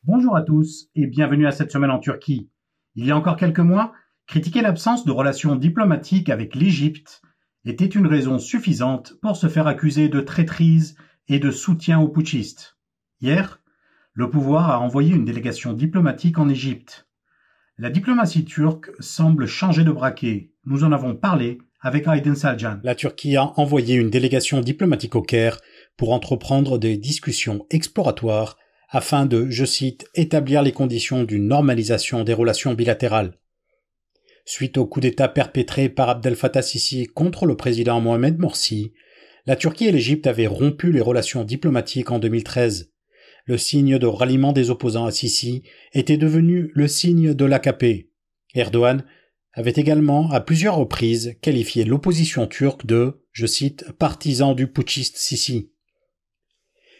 Bonjour à tous et bienvenue à cette semaine en Turquie. Il y a encore quelques mois, critiquer l'absence de relations diplomatiques avec l'Égypte était une raison suffisante pour se faire accuser de traîtrise et de soutien aux putschistes. Hier, le pouvoir a envoyé une délégation diplomatique en Égypte. La diplomatie turque semble changer de braquet. Nous en avons parlé avec Aydin Salcan. La Turquie a envoyé une délégation diplomatique au Caire pour entreprendre des discussions exploratoires afin de, je cite, établir les conditions d'une normalisation des relations bilatérales. Suite au coup d'État perpétré par Abdel Fattah Sisi contre le président Mohamed Morsi, la Turquie et l'Égypte avaient rompu les relations diplomatiques en 2013. Le signe de ralliement des opposants à Sisi était devenu le signe de l'AKP. Erdogan avait également à plusieurs reprises qualifié l'opposition turque de, je cite, partisans du putschiste Sisi.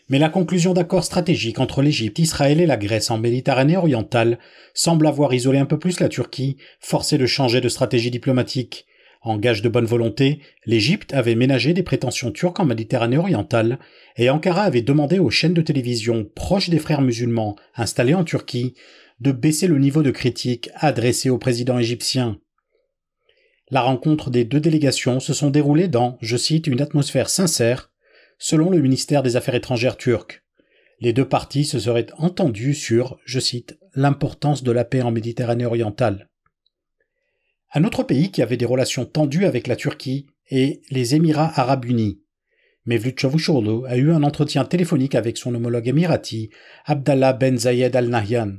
Mais la conclusion d'accords stratégiques entre l'Égypte, Israël et la Grèce en Méditerranée orientale semble avoir isolé un peu plus la Turquie, forcée de changer de stratégie diplomatique. En gage de bonne volonté, l'Égypte avait ménagé des prétentions turques en Méditerranée orientale et Ankara avait demandé aux chaînes de télévision proches des frères musulmans installées en Turquie de baisser le niveau de critique adressé au président égyptien. La rencontre des deux délégations se sont déroulées dans, je cite, une atmosphère sincère, selon le ministère des Affaires étrangères turc. Les deux parties se seraient entendues sur, je cite, l'importance de la paix en Méditerranée orientale. Un autre pays qui avait des relations tendues avec la Turquie est les Émirats arabes unis. Mevlut Çavuşoğlu a eu un entretien téléphonique avec son homologue émirati, Abdallah Ben Zayed Al Nahyan.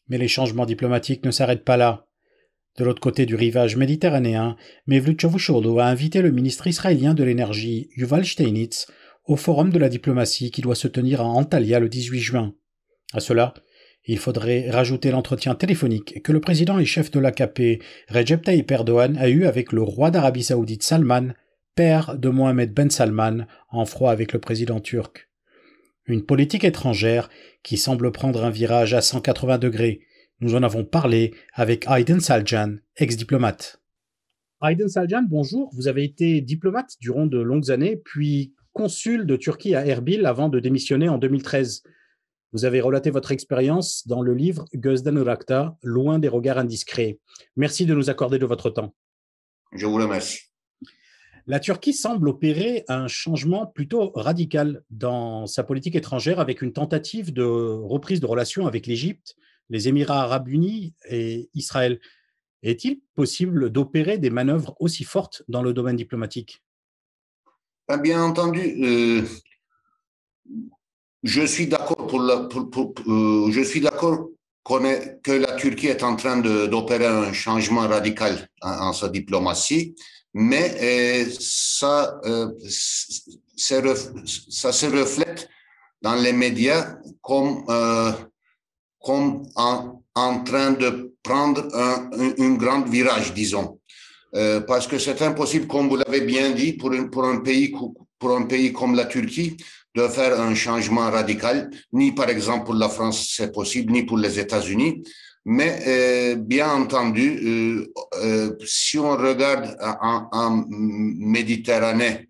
Mais les changements diplomatiques ne s'arrêtent pas là. De l'autre côté du rivage méditerranéen, Mevlut Çavuşoğlu a invité le ministre israélien de l'énergie, Yuval Steinitz, au forum de la diplomatie qui doit se tenir à Antalya le 18 juin. À cela, il faudrait rajouter l'entretien téléphonique que le président et chef de l'AKP, Recep Tayyip Erdogan, a eu avec le roi d'Arabie Saoudite Salman, père de Mohamed Ben Salman, en froid avec le président turc. Une politique étrangère qui semble prendre un virage à 180 degrés. Nous en avons parlé avec Aydin Salcan, ex-diplomate. Aydin Salcan, bonjour. Vous avez été diplomate durant de longues années, puis consul de Turquie à Erbil avant de démissionner en 2013. Vous avez relaté votre expérience dans le livre Gözden Irak'ta, Loin des regards indiscrets. Merci de nous accorder de votre temps. Je vous remercie. La Turquie semble opérer un changement plutôt radical dans sa politique étrangère avec une tentative de reprise de relations avec l'Égypte, les Émirats arabes unis et Israël. Est-il possible d'opérer des manœuvres aussi fortes dans le domaine diplomatique? Bien entendu, je suis d'accord je suis d'accord que la Turquie est en train d'opérer un changement radical en sa diplomatie, mais ça se reflète dans les médias comme en train de prendre une grande virage, disons. Parce que c'est impossible, comme vous l'avez bien dit, pour un pays comme la Turquie, de faire un changement radical. Ni, par exemple, pour la France, c'est possible, ni pour les États-Unis. Mais, bien entendu, si on regarde en Méditerranée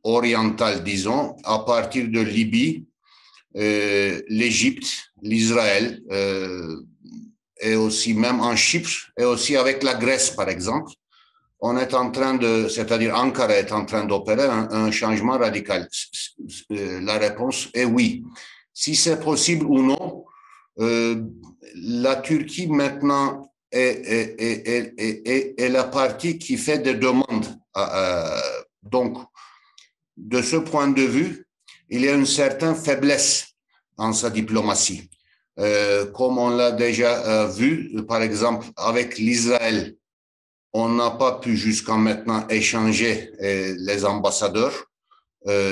orientale, disons, à partir de Libye, l'Égypte, l'Israël, et aussi même en Chypre, et aussi avec la Grèce, par exemple, on est en train c'est-à-dire Ankara est en train d'opérer un changement radical. La réponse est oui. Si c'est possible ou non, la Turquie maintenant est la partie qui fait des demandes. Donc, de ce point de vue, il y a une certaine faiblesse en sa diplomatie. Comme on l'a déjà vu, par exemple, avec l'Israël, on n'a pas pu jusqu'à maintenant échanger les ambassadeurs.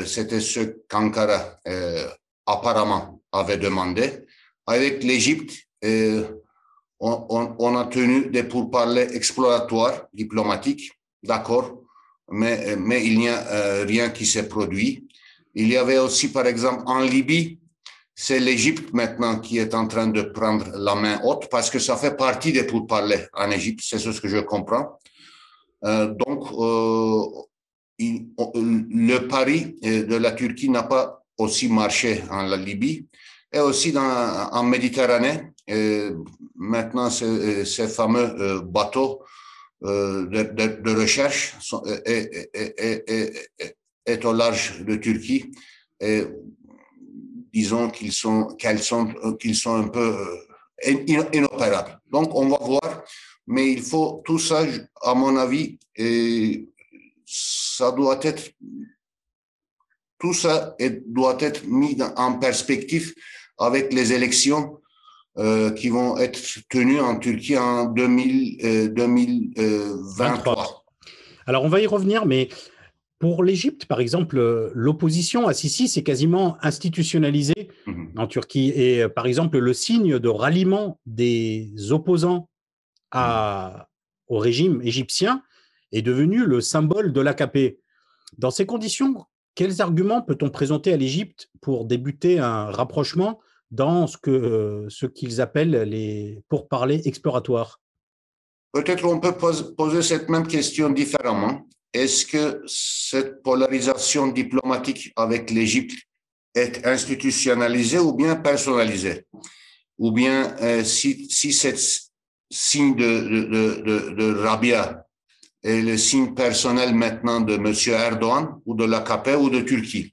C'était ce qu'Ankara apparemment avait demandé. Avec l'Égypte, on a tenu des pourparlers exploratoires, diplomatiques, d'accord, mais il n'y a rien qui s'est produit. Il y avait aussi, par exemple, en Libye, c'est l'Égypte maintenant qui est en train de prendre la main haute parce que ça fait partie des pourparlers en Égypte, c'est ce que je comprends. Donc, le pari de la Turquie n'a pas aussi marché en la Libye. et aussi en Méditerranée. Maintenant, ces fameux bateaux de recherche est au large de Turquie. Et disons qu'ils sont un peu inopérables. Donc, on va voir, mais il faut tout ça, à mon avis, ça doit être tout ça doit être mis en perspective avec les élections qui vont être tenues en Turquie en 2023. Alors, on va y revenir, mais pour l'Égypte, par exemple, l'opposition à Sisi s'est quasiment institutionnalisée en Turquie. Et par exemple, le signe de ralliement des opposants au régime égyptien est devenu le symbole de l'AKP. Dans ces conditions, quels arguments peut-on présenter à l'Égypte pour débuter un rapprochement dans ce qu'ils appellent les pourparlers exploratoires? Peut-être on peut poser cette même question différemment. Est-ce que cette polarisation diplomatique avec l'Égypte est institutionnalisée ou bien personnalisée? Ou bien si cette signe de Rabia est le signe personnel maintenant de M. Erdogan ou de l'AKP ou de Turquie?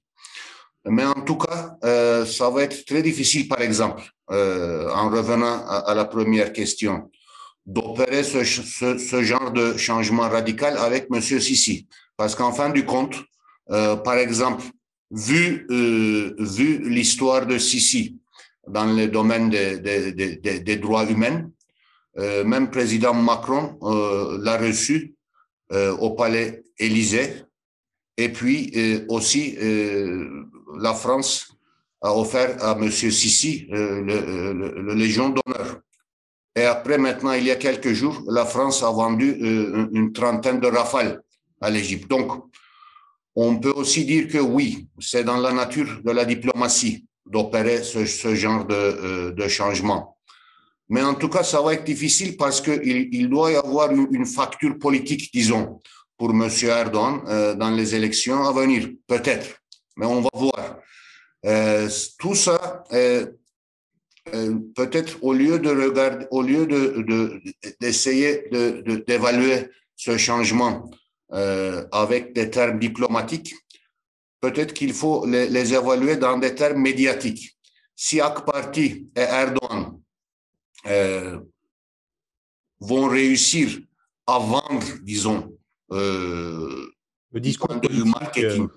Mais en tout cas, ça va être très difficile, par exemple, en revenant à la première question, d'opérer ce genre de changement radical avec M. Sisi. Parce qu'en fin du compte, par exemple, vu l'histoire de Sisi dans le domaine des droits humains, même président Macron l'a reçu au palais Élysée. Et puis aussi, la France a offert à M. Sisi le Légion d'honneur. Et après, maintenant, il y a quelques jours, la France a vendu une trentaine de Rafales à l'Égypte. Donc, on peut aussi dire que oui, c'est dans la nature de la diplomatie d'opérer ce genre de changement. Mais en tout cas, ça va être difficile parce qu'il doit y avoir une facture politique, disons, pour M. Erdogan dans les élections à venir, peut-être. Mais on va voir. Tout ça, peut-être au lieu d'essayer d'évaluer ce changement avec des termes diplomatiques, peut-être qu'il faut les évaluer dans des termes médiatiques. Si AK Parti et Erdogan vont réussir à vendre, disons, le discours point de vue marketing,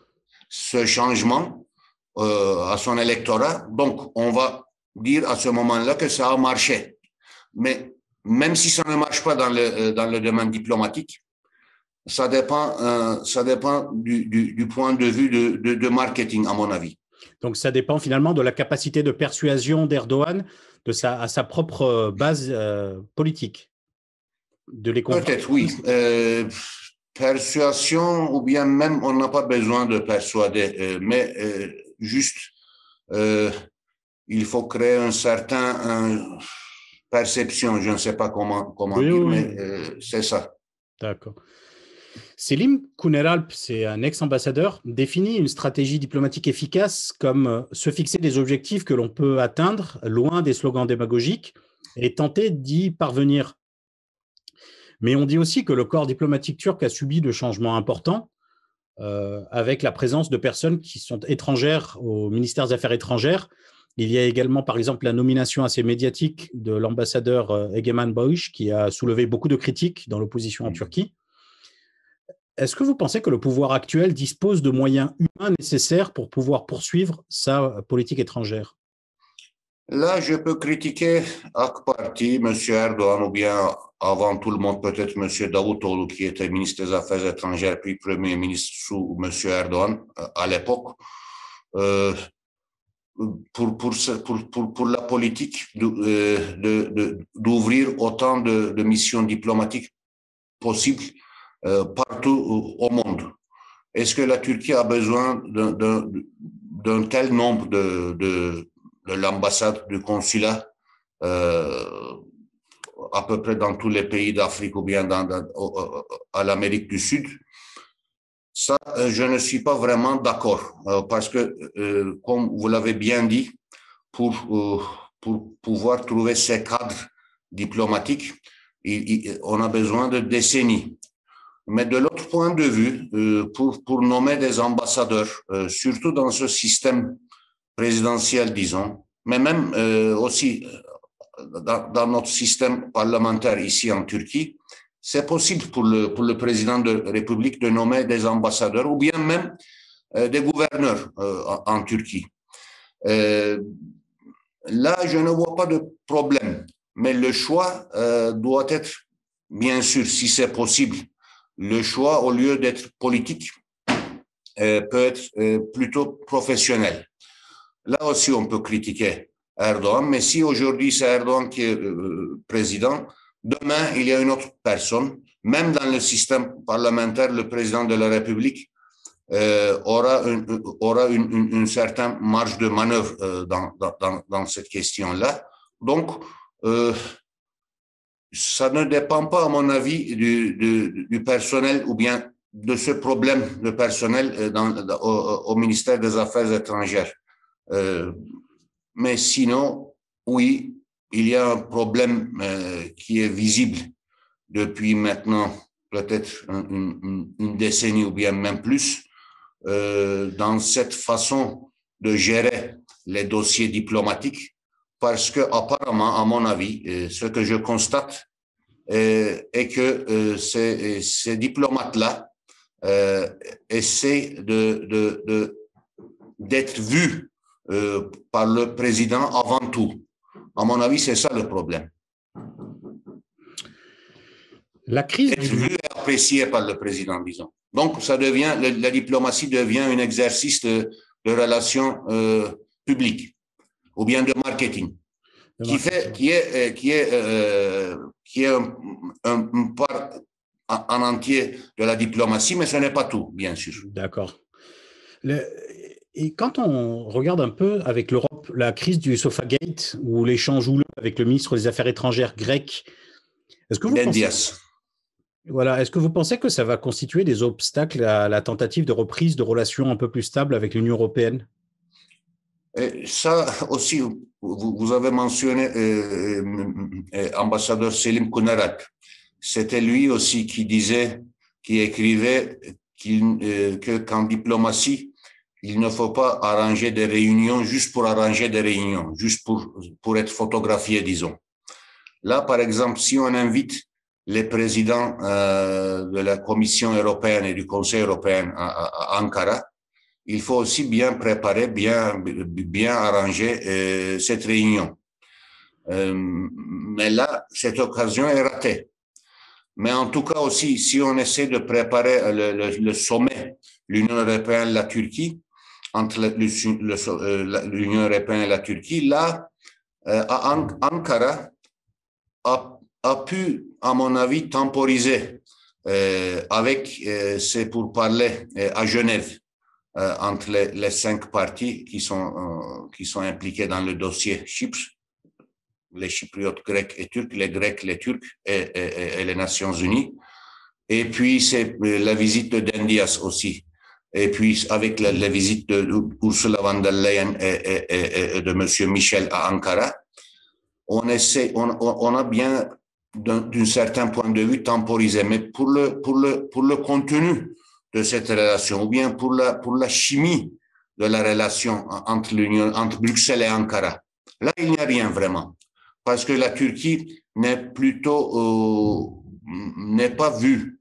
ce changement à son électorat, donc on va dire à ce moment-là que ça a marché. Mais même si ça ne marche pas dans le domaine diplomatique, ça dépend du point de vue de marketing, à mon avis. Donc, ça dépend finalement de la capacité de persuasion d'Erdogan à sa propre base politique. De les convaincre. Peut-être, oui. Persuasion, ou bien même, on n'a pas besoin de persuader, mais juste, il faut créer une certaine perception, je ne sais pas comment dire, mais c'est ça. D'accord. Selim Kuneralp, c'est un ex-ambassadeur, définit une stratégie diplomatique efficace comme se fixer des objectifs que l'on peut atteindre loin des slogans démagogiques et tenter d'y parvenir. Mais on dit aussi que le corps diplomatique turc a subi de changements importants avec la présence de personnes qui sont étrangères au ministère des Affaires étrangères. Il y a également, par exemple, la nomination assez médiatique de l'ambassadeur Egemen Bağış, qui a soulevé beaucoup de critiques dans l'opposition en Turquie. Est-ce que vous pensez que le pouvoir actuel dispose de moyens humains nécessaires pour pouvoir poursuivre sa politique étrangère? Là, je peux critiquer AK Parti, M. Erdogan, ou bien avant tout le monde, peut-être M. Davutoğlu, qui était ministre des Affaires étrangères, puis Premier ministre sous M. Erdogan à l'époque, pour la politique d'ouvrir autant de missions diplomatiques possibles partout au monde. Est-ce que la Turquie a besoin d'un tel nombre de l'ambassade, du consulat, à peu près dans tous les pays d'Afrique ou bien à l'Amérique du Sud? Ça, je ne suis pas vraiment d'accord parce que, comme vous l'avez bien dit, pour pouvoir trouver ces cadres diplomatiques, on a besoin de décennies. Mais de l'autre point de vue, pour nommer des ambassadeurs, surtout dans ce système présidentiel, disons, mais même aussi dans notre système parlementaire ici en Turquie, c'est possible pour le président de la République de nommer des ambassadeurs ou bien même des gouverneurs en Turquie. Là, je ne vois pas de problème, mais le choix doit être, bien sûr, si c'est possible, le choix, au lieu d'être politique, peut être plutôt professionnel. Là aussi, on peut critiquer Erdogan, mais si aujourd'hui c'est Erdogan qui est président, demain, il y a une autre personne, même dans le système parlementaire, le président de la République aura une certaine marge de manœuvre dans cette question-là. Donc, ça ne dépend pas, à mon avis, du personnel ou bien de ce problème de personnel au ministère des Affaires étrangères. Mais sinon, oui, il y a un problème qui est visible depuis maintenant peut-être une décennie ou bien même plus dans cette façon de gérer les dossiers diplomatiques, parce que apparemment, à mon avis, ce que je constate est que ces diplomate-là essaient d'être vus par le président avant tout. À mon avis, c'est ça le problème. La crise être vu et apprécié par le président, disons. Donc, ça devient, la diplomatie devient un exercice de relations publiques ou bien de marketing, qui est un part en entier de la diplomatie, mais ce n'est pas tout, bien sûr. D'accord. Et quand on regarde un peu avec l'Europe, la crise du Sofagate ou l'échange houleux avec le ministre des Affaires étrangères grec, est-ce que vous pensez que ça va constituer des obstacles à la tentative de reprise de relations un peu plus stables avec l'Union européenne? Et ça aussi, vous avez mentionné ambassadeur Selim Kunerat. C'était lui aussi qui écrivait qu'en diplomatie, il ne faut pas arranger des réunions juste pour arranger des réunions, juste pour être photographié, disons. Là, par exemple, si on invite les présidents de la Commission européenne et du Conseil européen à Ankara, il faut aussi bien préparer, bien arranger cette réunion. Mais là, cette occasion est ratée. Mais en tout cas aussi, si on essaie de préparer le sommet, l'Union européenne et la Turquie, entre l'Union européenne et la Turquie, là, Ankara a pu, à mon avis, temporiser avec ces pourparlers à Genève entre les 5 parties qui sont impliquées dans le dossier Chypre, les Chypriotes grecs et turcs, les Grecs, les Turcs et les Nations Unies. Et puis, c'est la visite de Dendias aussi. Et puis, avec la visite de Ursula von der Leyen et de M. Michel à Ankara, on a bien, d'un certain point de vue, temporisé. Mais pour le contenu de cette relation, ou bien pour la chimie de la relation entre Bruxelles et Ankara, là, il n'y a rien vraiment. Parce que la Turquie n'est pas vue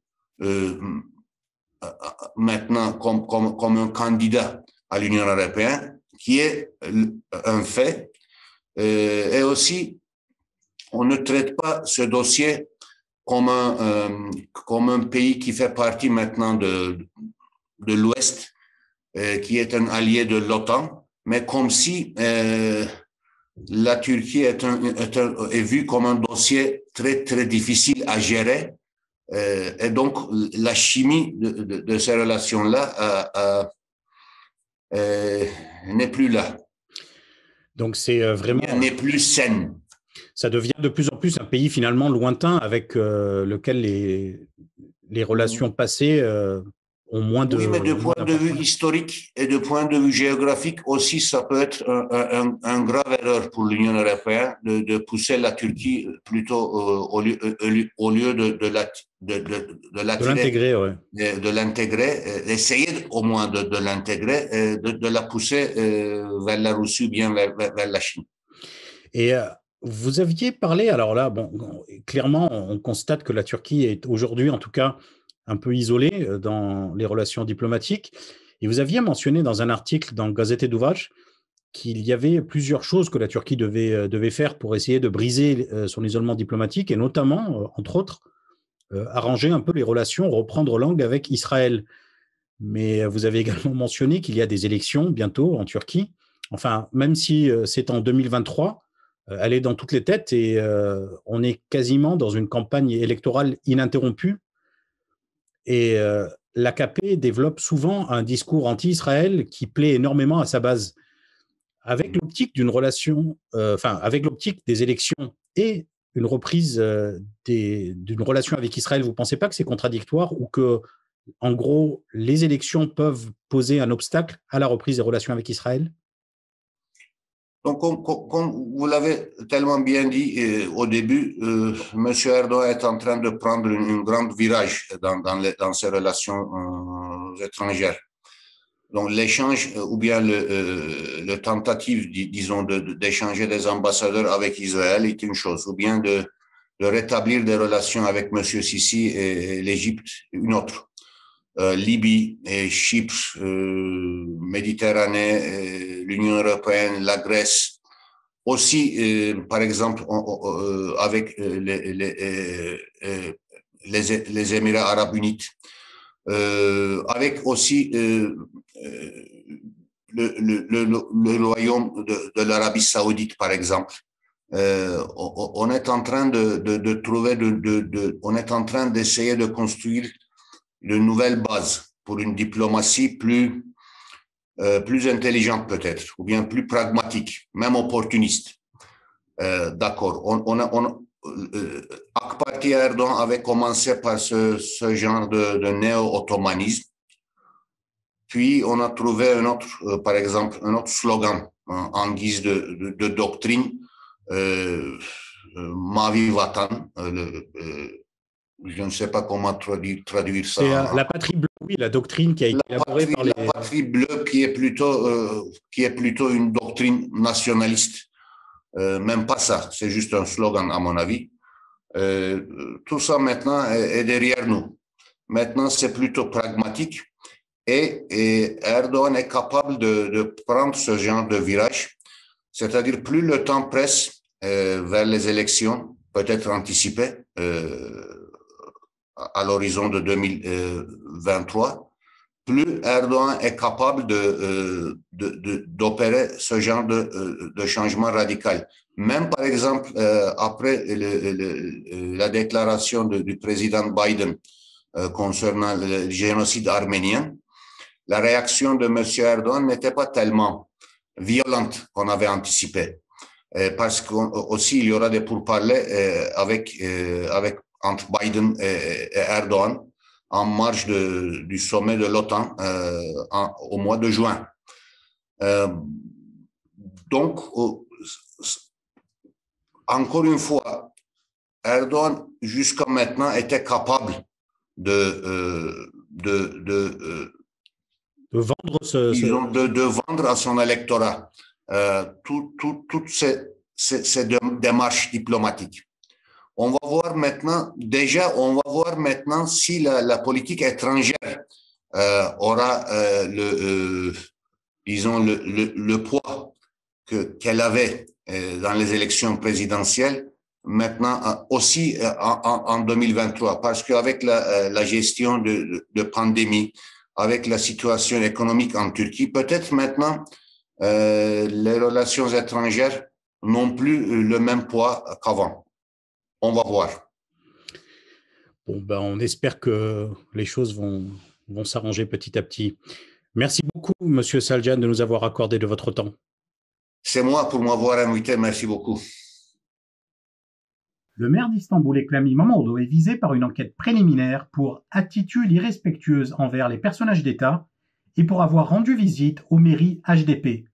maintenant comme un candidat à l'Union européenne, qui est un fait. Et aussi, on ne traite pas ce dossier comme un pays qui fait partie maintenant de l'Ouest, qui est un allié de l'OTAN, mais comme si la Turquie est vue comme un dossier très, très difficile à gérer. Et donc, la chimie de ces relations-là n'est plus là. Donc, c'est vraiment... Elle n'est plus saine. Ça devient de plus en plus un pays finalement lointain avec lequel les relations passées ont moins de... Oui, mais de moins point de vue d'importance. historique et de point de vue géographique aussi, ça peut être un grave erreur pour l'Union européenne de pousser la Turquie plutôt au lieu de De l'attirer, l'intégrer, ouais. de l'intégrer, essayer au moins de l'intégrer, de la pousser vers la Russie ou bien vers la Chine. Et vous aviez parlé, alors là, bon, clairement, on constate que la Turquie est aujourd'hui, en tout cas, un peu isolée dans les relations diplomatiques. Et vous aviez mentionné dans un article dans Gazete Duvac qu'il y avait plusieurs choses que la Turquie devait faire pour essayer de briser son isolement diplomatique, et notamment, entre autres, arranger un peu les relations, reprendre langue avec Israël. Mais vous avez également mentionné qu'il y a des élections bientôt en Turquie. Enfin, même si c'est en 2023, elle est dans toutes les têtes et on est quasiment dans une campagne électorale ininterrompue. Et l'AKP développe souvent un discours anti-Israël qui plaît énormément à sa base. Avec l'optique d'une relation, avec l'optique des élections et une reprise d'une relation avec Israël, vous ne pensez pas que c'est contradictoire ou que, en gros, les élections peuvent poser un obstacle à la reprise des relations avec Israël? Donc, comme vous l'avez tellement bien dit au début, M. Erdogan est en train de prendre une grande virage dans ses relations étrangères. Donc, l'échange ou bien le tentative, disons, d'échanger des ambassadeurs avec Israël est une chose, ou bien de rétablir des relations avec M. Sisi et l'Égypte, une autre. Libye et Chypre, Méditerranée, l'Union européenne, la Grèce, aussi, par exemple, avec les Émirats arabes unis, avec aussi le royaume de l'Arabie saoudite, par exemple. On est en train de trouver, on est en train d'essayer de construire de nouvelles bases pour une diplomatie plus intelligente peut-être, ou bien plus pragmatique, même opportuniste. D'accord. AK Parti Erdogan avait commencé par ce genre de néo-ottomanisme. Puis on a trouvé un autre, par exemple, un autre slogan en guise de doctrine, Mavi Vatan, je ne sais pas comment traduire ça. C'est la patrie bleue, oui, la doctrine qui a été élaborée par les... La patrie bleue qui est plutôt une doctrine nationaliste. Même pas ça, c'est juste un slogan à mon avis. Tout ça maintenant est derrière nous. Maintenant, c'est plutôt pragmatique et Erdogan est capable de prendre ce genre de virage. C'est-à-dire, plus le temps presse vers les élections, peut-être anticipées, à l'horizon de 2023, plus Erdogan est capable d'opérer ce genre de changement radical. Même par exemple, après la déclaration du président Biden concernant le génocide arménien, la réaction de M. Erdogan n'était pas tellement violente qu'on avait anticipé. Parce qu'aussi, il y aura des pourparlers entre Biden et Erdogan en marge du sommet de l'OTAN au mois de juin. Donc, encore une fois, Erdogan, jusqu'à maintenant, était capable de vendre de vendre à son électorat toutes ces démarches diplomatiques. On va voir maintenant si la politique étrangère aura disons le poids qu'elle avait dans les élections présidentielles maintenant aussi en 2023, parce qu'avec la gestion de pandémie, avec la situation économique en Turquie, peut-être maintenant les relations étrangères n'ont plus le même poids qu'avant. On va voir. Bon, ben, on espère que les choses vont s'arranger petit à petit. Merci beaucoup, Monsieur Saljan, de nous avoir accordé de votre temps. C'est moi pour m'avoir invité. Merci beaucoup. Le maire d'Istanbul, Ekrem İmamoğlu, est visé par une enquête préliminaire pour attitude irrespectueuse envers les personnages d'État et pour avoir rendu visite aux mairies HDP.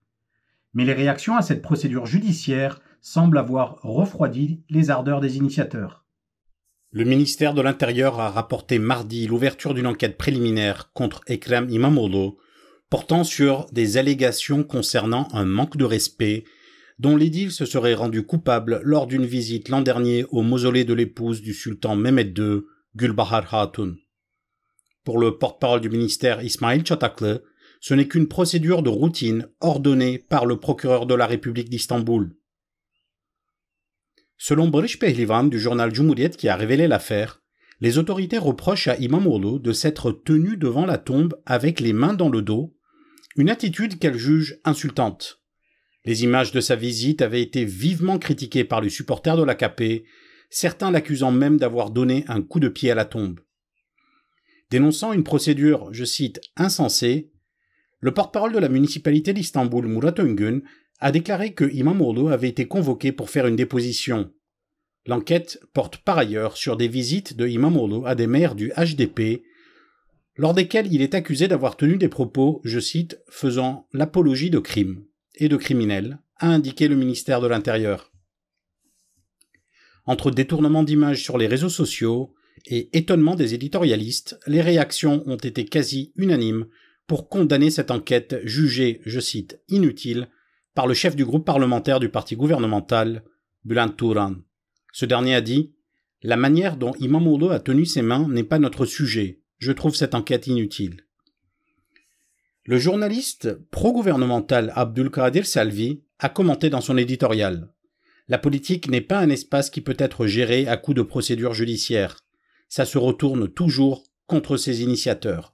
Mais les réactions à cette procédure judiciaire semblent avoir refroidi les ardeurs des initiateurs. Le ministère de l'Intérieur a rapporté mardi l'ouverture d'une enquête préliminaire contre Ekrem İmamoğlu portant sur des allégations concernant un manque de respect dont l'édile se serait rendu coupable lors d'une visite l'an dernier au mausolée de l'épouse du sultan Mehmed II, Gülbahar Hatun. Pour le porte-parole du ministère Ismail Çataklı, ce n'est qu'une procédure de routine ordonnée par le procureur de la République d'Istanbul. Selon Barış Pehlivan du journal Cumhuriyet qui a révélé l'affaire, les autorités reprochent à İmamoğlu de s'être tenu devant la tombe avec les mains dans le dos, une attitude qu'elle juge insultante. Les images de sa visite avaient été vivement critiquées par les supporters de l'AKP, certains l'accusant même d'avoir donné un coup de pied à la tombe. Dénonçant une procédure, je cite, insensée, le porte-parole de la municipalité d'Istanbul, Murat Öngün, a déclaré que İmamoğlu avait été convoqué pour faire une déposition. L'enquête porte par ailleurs sur des visites de İmamoğlu à des maires du HDP, lors desquelles il est accusé d'avoir tenu des propos, je cite, faisant l'apologie de crimes et de criminels, a indiqué le ministère de l'Intérieur. Entre détournement d'images sur les réseaux sociaux et étonnement des éditorialistes, les réactions ont été quasi unanimes pour condamner cette enquête jugée, je cite, inutile, par le chef du groupe parlementaire du parti gouvernemental, Bülent Turan. Ce dernier a dit « La manière dont İmamoğlu a tenu ses mains n'est pas notre sujet. Je trouve cette enquête inutile. » Le journaliste pro-gouvernemental Abdülkadir Selvi a commenté dans son éditorial « La politique n'est pas un espace qui peut être géré à coups de procédures judiciaires. Ça se retourne toujours contre ses initiateurs.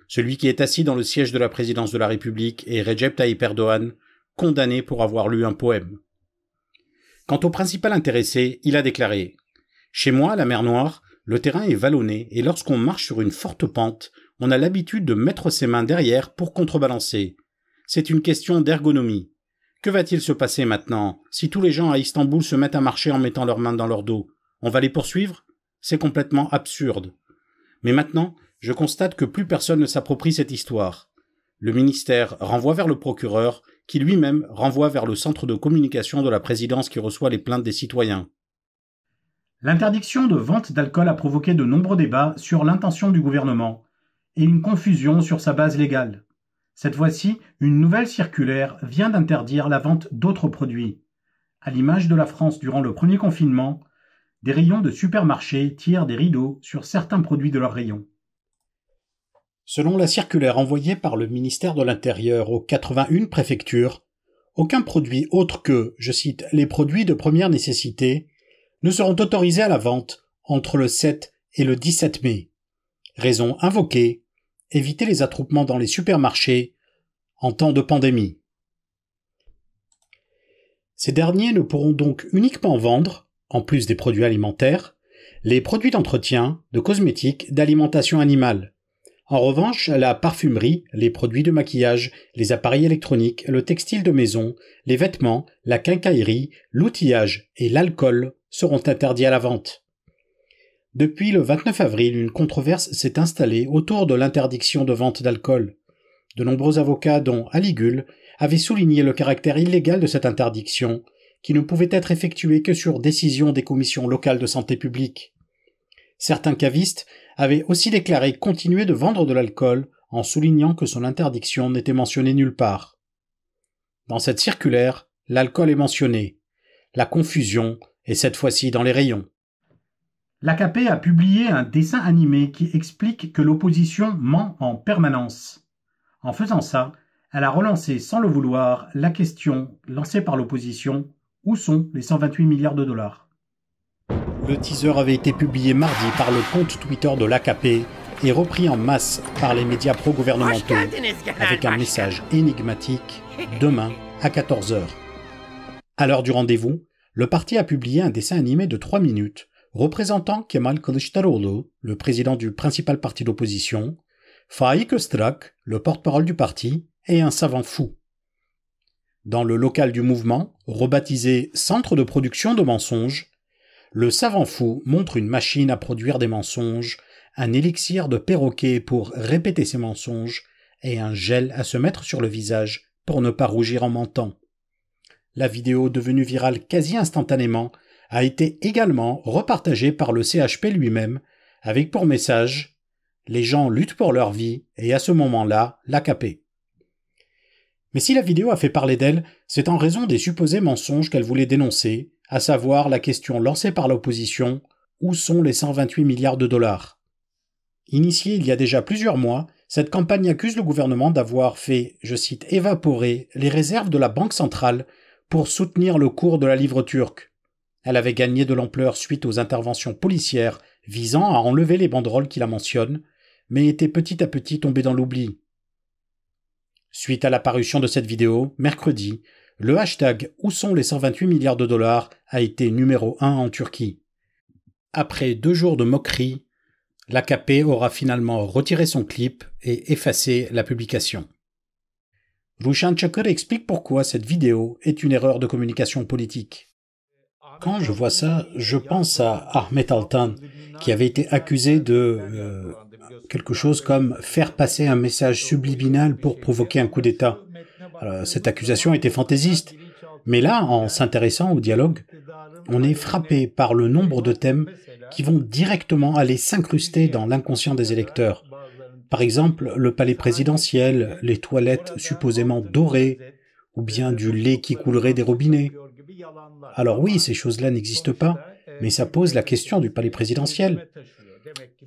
Celui qui est assis dans le siège de la présidence de la République est Recep Tayyip Erdoğan, condamné pour avoir lu un poème. » Quant au principal intéressé, il a déclaré « Chez moi, à la mer Noire, le terrain est vallonné et lorsqu'on marche sur une forte pente, on a l'habitude de mettre ses mains derrière pour contrebalancer. C'est une question d'ergonomie. Que va-t-il se passer maintenant si tous les gens à Istanbul se mettent à marcher en mettant leurs mains dans leur dos? On va les poursuivre? C'est complètement absurde. Mais maintenant, je constate que plus personne ne s'approprie cette histoire. Le ministère renvoie vers le procureur, qui lui-même renvoie vers le centre de communication de la présidence qui reçoit les plaintes des citoyens. L'interdiction de vente d'alcool a provoqué de nombreux débats sur l'intention du gouvernement et une confusion sur sa base légale. Cette fois-ci, une nouvelle circulaire vient d'interdire la vente d'autres produits. À l'image de la France durant le premier confinement, des rayons de supermarchés tirent des rideaux sur certains produits de leurs rayons. Selon la circulaire envoyée par le ministère de l'Intérieur aux 81 préfectures, aucun produit autre que, je cite, les produits de première nécessité ne seront autorisés à la vente entre le 7 et le 17 mai. Raison invoquée, éviter les attroupements dans les supermarchés en temps de pandémie. Ces derniers ne pourront donc uniquement vendre, en plus des produits alimentaires, les produits d'entretien, de cosmétiques, d'alimentation animale. En revanche, la parfumerie, les produits de maquillage, les appareils électroniques, le textile de maison, les vêtements, la quincaillerie, l'outillage et l'alcool seront interdits à la vente. Depuis le 29 avril, une controverse s'est installée autour de l'interdiction de vente d'alcool. De nombreux avocats, dont Ali Gül, avaient souligné le caractère illégal de cette interdiction, qui ne pouvait être effectuée que sur décision des commissions locales de santé publique. Certains cavistes avaient aussi déclaré continuer de vendre de l'alcool en soulignant que son interdiction n'était mentionnée nulle part. Dans cette circulaire, l'alcool est mentionné. La confusion est cette fois-ci dans les rayons. L'AKP a publié un dessin animé qui explique que l'opposition ment en permanence. En faisant ça, elle a relancé sans le vouloir la question lancée par l'opposition « Où sont les 128 milliards de dollars ?» Le teaser avait été publié mardi par le compte Twitter de l'AKP et repris en masse par les médias pro-gouvernementaux avec un message énigmatique « Demain à 14h ». À l'heure du rendez-vous, le parti a publié un dessin animé de 3 minutes représentant Kemal Kılıçdaroğlu, le président du principal parti d'opposition, Faik Öztürk, le porte-parole du parti, et un savant fou. Dans le local du mouvement, rebaptisé Centre de production de mensonges, le savant fou montre une machine à produire des mensonges, un élixir de perroquet pour répéter ses mensonges et un gel à se mettre sur le visage pour ne pas rougir en mentant. La vidéo, devenue virale quasi instantanément, a été également repartagée par le CHP lui-même, avec pour message « Les gens luttent pour leur vie et à ce moment-là, l'AKP ». Mais si la vidéo a fait parler d'elle, c'est en raison des supposés mensonges qu'elle voulait dénoncer, à savoir la question lancée par l'opposition « Où sont les 128 milliards de dollars ?» Initiée il y a déjà plusieurs mois, cette campagne accuse le gouvernement d'avoir fait, je cite, « évaporer les réserves de la Banque centrale pour soutenir le cours de la livre turque ». Elle avait gagné de l'ampleur suite aux interventions policières visant à enlever les banderoles qui la mentionnent, mais était petit à petit tombée dans l'oubli. Suite à l'apparition de cette vidéo, mercredi, le hashtag « Où sont les 128 milliards de dollars » a été numéro 1 en Turquie. Après 2 jours de moqueries, l'AKP aura finalement retiré son clip et effacé la publication. Rushan Çakır explique pourquoi cette vidéo est une erreur de communication politique. Quand je vois ça, je pense à Ahmet Altan, qui avait été accusé de quelque chose comme faire passer un message subliminal pour provoquer un coup d'État. Alors, cette accusation était fantaisiste, mais là, en s'intéressant au dialogue, on est frappé par le nombre de thèmes qui vont directement aller s'incruster dans l'inconscient des électeurs. Par exemple, le palais présidentiel, les toilettes supposément dorées, ou bien du lait qui coulerait des robinets. Alors oui, ces choses-là n'existent pas, mais ça pose la question du palais présidentiel.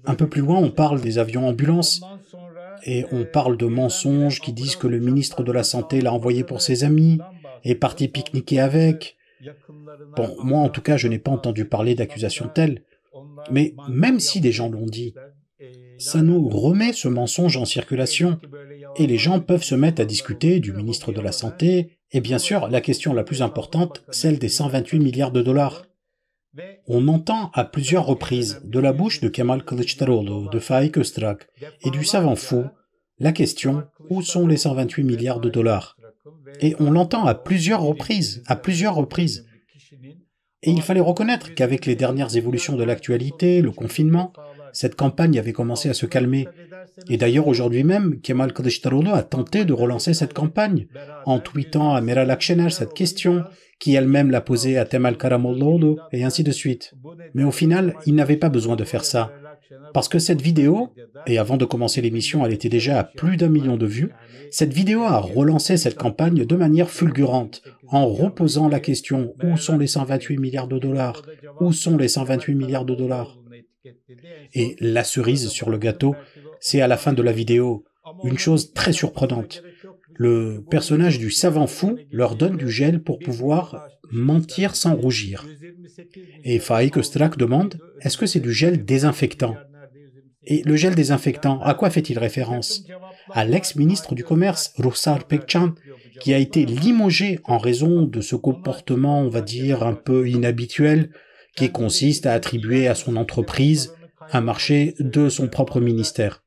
Un peu plus loin, on parle des avions ambulances, et on parle de mensonges qui disent que le ministre de la Santé l'a envoyé pour ses amis, est parti pique-niquer avec. Bon, moi en tout cas, je n'ai pas entendu parler d'accusations telles, mais même si des gens l'ont dit, ça nous remet ce mensonge en circulation, et les gens peuvent se mettre à discuter du ministre de la Santé, et bien sûr, la question la plus importante, celle des 128 milliards de dollars. On entend à plusieurs reprises, de la bouche de Kemal Kılıçdaroğlu, de Faik Öztürk et du savant fou, la question « Où sont les 128 milliards de dollars ?» Et on l'entend à plusieurs reprises. Et il fallait reconnaître qu'avec les dernières évolutions de l'actualité, le confinement, cette campagne avait commencé à se calmer. Et d'ailleurs, aujourd'hui même, Kemal Kılıçdaroğlu a tenté de relancer cette campagne, en tweetant à Meral Akşener cette question, qui elle-même l'a posée à Temel Karamollaoğlu, et ainsi de suite. Mais au final, il n'avait pas besoin de faire ça. Parce que cette vidéo, et avant de commencer l'émission, elle était déjà à plus d'1 million de vues, cette vidéo a relancé cette campagne de manière fulgurante, en reposant la question « Où sont les 128 milliards de dollars ? Où sont les 128 milliards de dollars ?» Et la cerise sur le gâteau, c'est à la fin de la vidéo, une chose très surprenante. Le personnage du savant fou leur donne du gel pour pouvoir mentir sans rougir. Et Faik Öztürk demande « Est-ce que c'est du gel désinfectant ?» Et le gel désinfectant, à quoi fait-il référence? À l'ex-ministre du Commerce, Ruhsar Pekcan, qui a été limogé en raison de ce comportement, on va dire, un peu inhabituel, qui consiste à attribuer à son entreprise un marché de son propre ministère.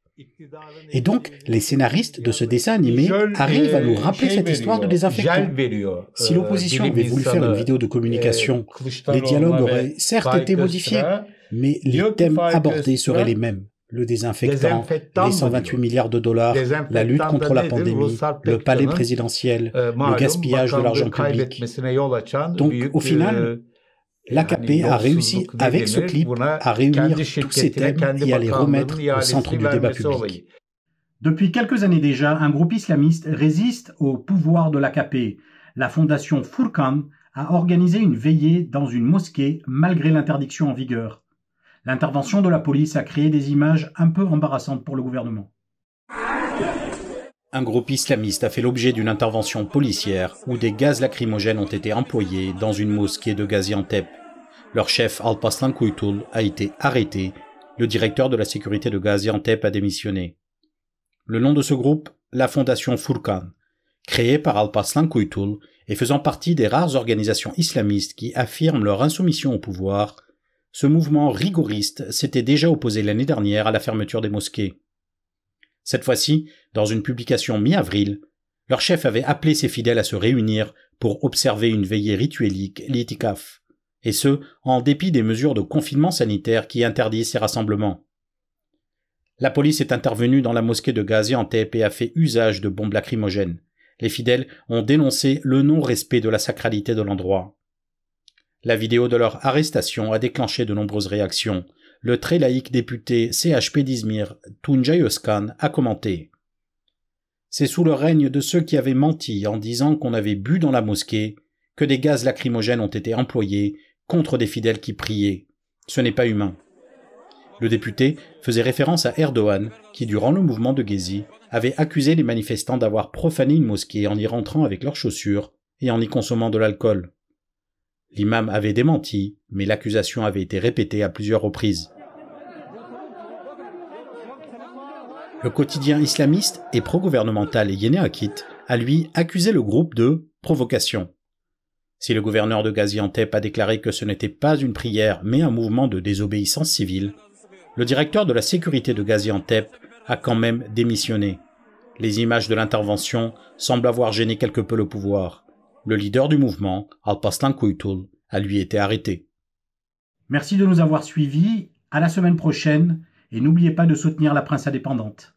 Et donc, les scénaristes de ce dessin animé arrivent à nous rappeler cette histoire de désinfectant. Si l'opposition avait voulu faire une vidéo de communication, les dialogues auraient certes été modifiés, mais les thèmes abordés seraient les mêmes. Le désinfectant, les 128 milliards de dollars, la lutte contre la pandémie, le palais présidentiel, le gaspillage de l'argent public. Donc, au final, l'AKP a réussi, avec ce clip, à réunir tous ces thèmes et à les remettre au centre du débat public. Depuis quelques années déjà, un groupe islamiste résiste au pouvoir de l'AKP. La fondation Furkan a organisé une veillée dans une mosquée malgré l'interdiction en vigueur. L'intervention de la police a créé des images un peu embarrassantes pour le gouvernement. Un groupe islamiste a fait l'objet d'une intervention policière où des gaz lacrymogènes ont été employés dans une mosquée de Gaziantep. Leur chef Alparslan Kuytul a été arrêté. Le directeur de la sécurité de Gaziantep a démissionné. Le nom de ce groupe, la fondation Furkan, créée par Alparslan Kuytul et faisant partie des rares organisations islamistes qui affirment leur insoumission au pouvoir, ce mouvement rigoriste s'était déjà opposé l'année dernière à la fermeture des mosquées. Cette fois-ci, dans une publication mi-avril, leur chef avait appelé ses fidèles à se réunir pour observer une veillée rituelique, l'itikaf. et ce, en dépit des mesures de confinement sanitaire qui interdisent ces rassemblements. La police est intervenue dans la mosquée de Gaziantep et a fait usage de bombes lacrymogènes. Les fidèles ont dénoncé le non-respect de la sacralité de l'endroit. La vidéo de leur arrestation a déclenché de nombreuses réactions. Le très laïque député CHP d'Izmir, Tuncay Özkan, a commenté « C'est sous le règne de ceux qui avaient menti en disant qu'on avait bu dans la mosquée que des gaz lacrymogènes ont été employés contre des fidèles qui priaient. Ce n'est pas humain. » Le député faisait référence à Erdogan, qui, durant le mouvement de Gezi, avait accusé les manifestants d'avoir profané une mosquée en y rentrant avec leurs chaussures et en y consommant de l'alcool. L'imam avait démenti, mais l'accusation avait été répétée à plusieurs reprises. Le quotidien islamiste et pro-gouvernemental Yeni Akit a lui accusé le groupe de provocation. Si le gouverneur de Gaziantep a déclaré que ce n'était pas une prière mais un mouvement de désobéissance civile, le directeur de la sécurité de Gaziantep a quand même démissionné. Les images de l'intervention semblent avoir gêné quelque peu le pouvoir. Le leader du mouvement, Alparslan Kuytul, a lui été arrêté. Merci de nous avoir suivis. À la semaine prochaine et n'oubliez pas de soutenir la presse indépendante.